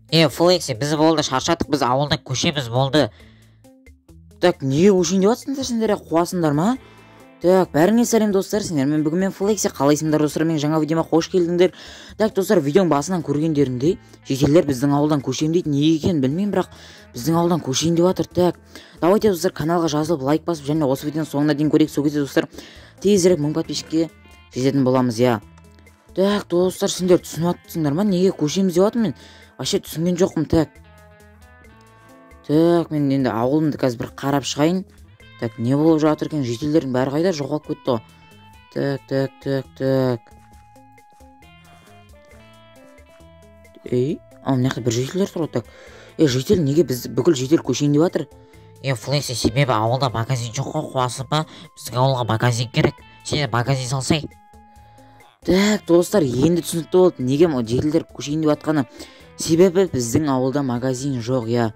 Флекси, біз болды, шаршадық, біз ауылдан көшеміз болды. Так, неге көшейін деп жатсыңдар сендер, қуасыңдар ма? Так, бәріңе сәлем достар, сендермен бүгін мен Флекси, қалайсыңдар достар, менің жаңа видеома қош келдіңдер. Так, достар, видеоның басынан көргендеріндей, шетелдер біздің ауылдан көшем дейді, неге екенін білмеймін, бірақ біздің ауылдан көшейін деп жатыр. Так, давайте достар, каналға жазылып, лайк басып, және осы видеоның соңына дейін көрейік. Сол кезде достар, тезірек 1000 подписчикке жететін боламыз, я. Так, достар, сендер түсініп жатсыңдар ма? Неге көшеміз деп жатырмын мен? Вообще түсінген жоқпын. Так, мен енді ауылымды қазір бір қарап шығайын. Так, не болып жатыр екен? Жетелдердің бәрі қайда? Жоғалып кетті. Так. Мына жақта бір жетелдер тұр. Так. Жетел неге біз бүкіл жетел көшейін деп жатыр? Флекси, себебі ауылда магазин жоқ қой, қуасың ба? Біздің ауылға магазин керек. Сен магазин салсай. Так, достар, енді түсінікті болды. Неге жетелдер көшейін деп жатқаны? Себебі біздің ауылда магазин жоқ, я.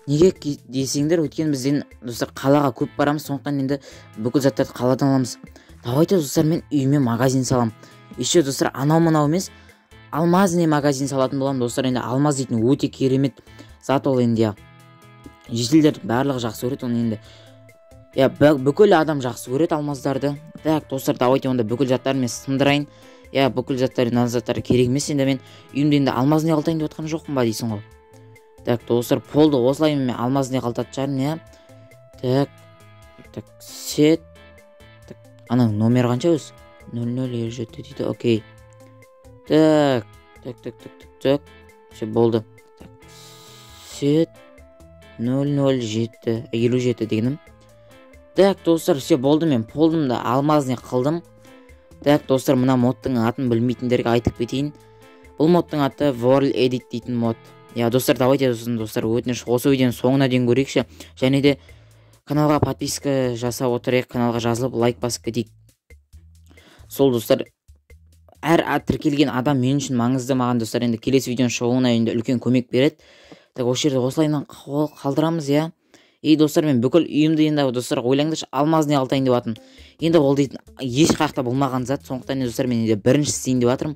Неге десеңдер, өткен бізден достар қалаға көп барамыз, сондықтан енді бүкіл заттарды қаладан аламыз. Давайте достар, мен үйіме магазин салам. Еще достар, анау-мынау емес, алмазный магазин салатын болам достар. Енді алмаз дейтін өте керемет зат ол енді, я. Жетелдердің барлығы жақсы көреді оны енді. Я, бүкіл адам жақсы көреді алмаздарды. Так, достар, давайте онда бүкіл заттарын мен сындырайын. Я, бүкіл заттары керек емес, енді мен үйімде енді алмазный қалтайын деп отқан жоқпын ба дейсің ғой. Так, достар, полды осылай мен алмазный қалтат шығармын, я. Так, сет. Так, анаң номер қанша өз? 0057 дейді, окей. Так. Все, болды. Так, сет 007 57 дегенім. Так, достар, все болды, мен полдымды алмазный қылдым. Так, достар, мына модтың атын білмейтіндерге айтып кетейін. Бұл модтың аты World Edit дейтін мод. Я, достар, давайте достар, өтініш осы видеоның соңына дейін көрейікші. Және де каналға подписка жасап отырайық, каналға жазылып лайк басып кетейік. Сол достар, әр тіркелген адам мен үшін маңызды, маған достар, енді келесі видеоның шығуына енді үлкен көмек береді. Так, осы жерде осылайынан қалдырамыз, я. Достар, мен бүкіл үйімді енді достар ойлаңдаршы, алмазный қалтайын деп жатырмын. Енді ол дейтін еш қақта болмаған зат, сондықтан достар, мен енді бірінші істейін деп жатырмын.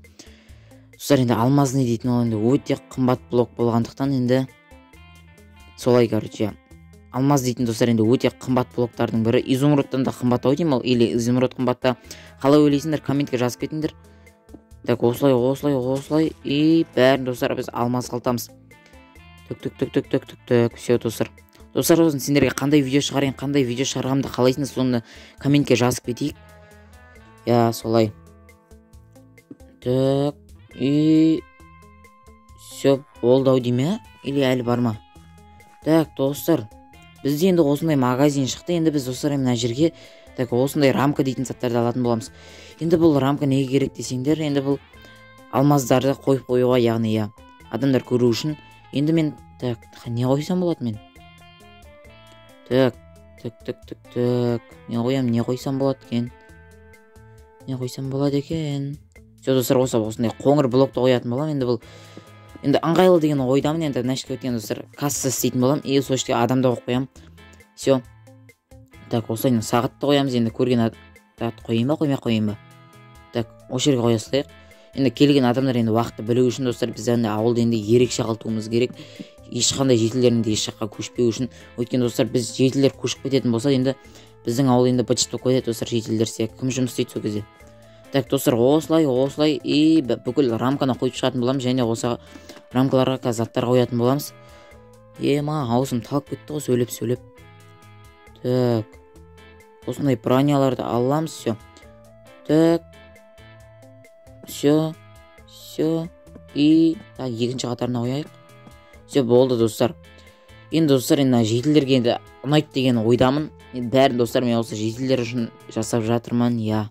Достар, енді алмазный дейтін ол енді өте қымбат блок болғандықтан енді солай, короче. Алмаз дейтін достар енді өте қымбат блоктардың бірі. Изумрудтан да қымбат ау деймін, или изумруд қымбатта. Қалай ойлайсыңдар, комментке жазып кетіңдер. Так, осылай. И бәрін достар біз алмаз қалтамыз. Так. Все, достар. Достар, сендерге қандай видео шығарайын, қандай видео шығарғанымды қалайсыңдар, соны комментке жазып кетейік. Я, солай. Так. И все, болды ау дейме, или әлі бар ма? Так, достар, бізде енді осындай магазин шықты. Енді біз достар мына жерге так осындай рамка дейтін заттарды алатын боламыз. Енді бұл рамка неге керек десеңдер, енді бұл алмаздарды қойып қоюға, яғни я, адамдар көру үшін. Енді мен так, не қойсам болады мен? Так. Не қойсам болады екен? Все, достар, осындай қоңыр блокты қоятын болам. Енді бұл енді ыңғайлы деген ойдамын. Енді нашқа өткен достар касса істейтін болам. И сол жерге адамды қойып қоям. Все. Так, осылайынан сағатты қоямыз. Енді көрген адам қойайын ба? Так, осы жерге қоя салайық. Енді келген адамдар енді уақытты білу үшін достар, біз енді ауылда енді ерекше қалтуымыз керек. Ешқандай жетелдердің де еш жаққа көшпеу үшін. Өйткені достар, біз жетелдер көшіп кететін болса, енді біздің ауыл енді быт-шыт болып кетеді достар, жетелдер сияқты. Кім жұмыс істейді сол кезде? Так, достар, осылай и бүкіл рамканы қойып шығатын боламыз, және осы рамкаларға қазір заттар қоятын боламыз. Аузым талып кетті ғой сөйлеп. Так. Осындай броняларды аламыз, все. Так. Все. И так, екінші қатарына қояйық. Все, болды достар. Енді достар, енді жетелдерге енді ұнайды деген ойдамын. Бәрін достар, мен осы жетелдер үшін жасап жатырмын, я.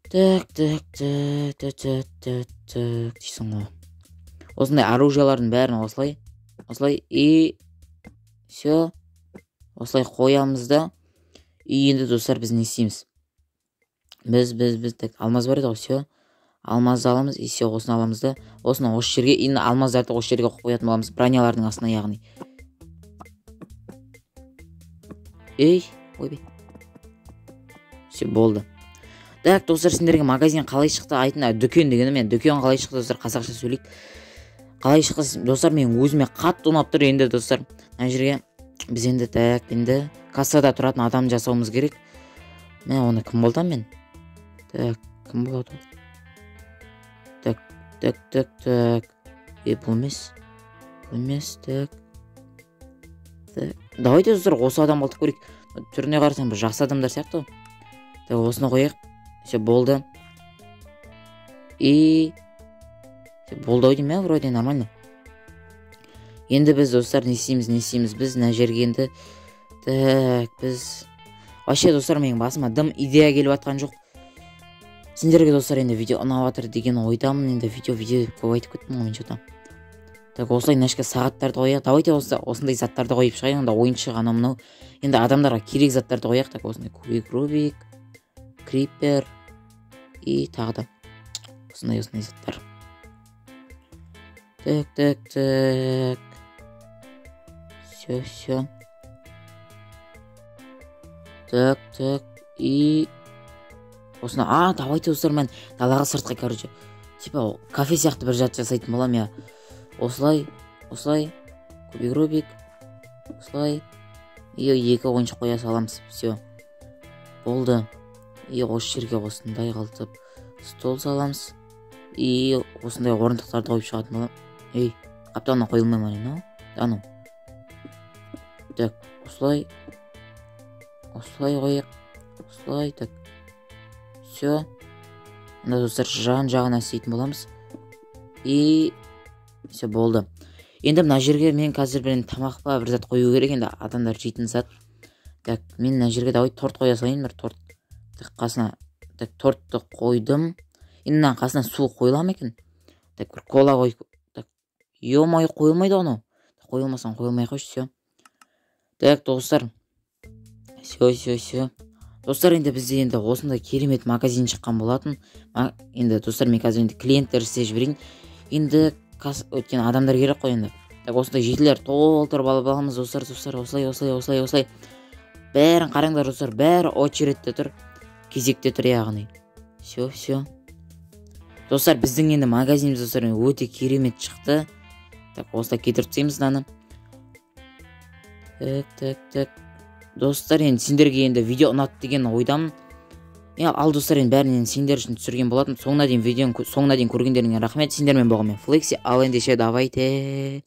Так, дейсің ғой. Осындай оружиялардың бәрін осылай. И все. Осылай қоямыз да. И енді достар, біз не істейміз? Біз так, алмаз бар еді ғой, все. Алмазды аламыз, и все, осыны аламыз да. Осыны осы жерге, енді алмаздарды осы жерге қоятын боламыз, бронялардың астына, яғни. Ойбай. Все, болды. Так, достар, сендерге магазин қалай шықты айтын, дүкен дегені, мен дүкен қалай шықты достар, қазақша сөйлейік. қалай шыққыз достар, мен өзіме қатты ұнап тұр. Енді достар, мына жерге біз енді енді кассада тұратын адам жасауымыз керек. Мен оны кім болдым мен? Кім болады? Так. Бұл емес. Давайте достар, осы адам болдық көрейік. Түріне қарасаң бір жақсы адамдар сияқты ғой. Осыны қояйық. Все, болды. Болды ау деймін, вроде нормально. Енді біз достар не істейміз біз мына жерге енді. Біз вообще достар, менің басыма дым идея келіп атқан жоқ. Сендерге достар енді видео ұнап жатыр деген ойдамын. Енді видео көп айтып кеттім ғой мен что-то. Осылай мына жерге сағаттарды қояйық. Давайте осындай заттарды қойып шығайық. Онда ойыншық анау мынау. Енді адамдарға керек заттарды қояйық. Так, осындай кубик, рубик, крипер и тағы да осындай заттар. Так. Все. Так. И осыны, давайте достар, мен далаға сыртқа, короче, типа кафе сияқты бір зат жасайтын болам я. Осылай, кубик, рубик, осылай, и екі ойыншық қоя саламыз. Все, болды. И осы жерге осындай қалтып стол саламыз. И осындай орындықтарды қойып шығатын болам. Қаптауына қойылмай ма не? Ану. Так, осылай қойық. Осылай, так. Все. Анда достар, жағына істейтін боламыз. И все, болды. Енді мына жерге мен қазір тамақ па бір зат қою керек, енді адамдар жейтін зат. Так, мен мына жерге давай торт қоя салайын, бір торт. Так, қасына, так, тортты қойдым. Енді мына қасына су қойыла ма екен? Так, бір кола қой. Так, ё-моё, қойылмайды оны. Қойылмасаң қойылмай қойшы, все. Так, достар. Все. Достар, енді бізде енді осындай керемет магазин шыққан болатын. Енді достар, мен қазір енді клиенттер істеп жіберейін. Енді өткен адамдар керек қой енді. Так, осындай жетілер толтырып алып аламыз достар. Осылай. Бәрін қараңдар достар, бәрі очередте тұр. Кезекте тұр яғни. Все. Достар, біздің енді магазиніміз достар өте керемет шықты. Так, осылай кетіріп тастаймыз мынаны. Так. Достар, енді сендерге енді видео ұнатты деген ойдамын. Ал достар, енді бәрінен сендер үшін түсірген болатын. Соңына дейін көргендеріңе рахмет. Сендермен болған мен Флекси. Ал ендеше давайте.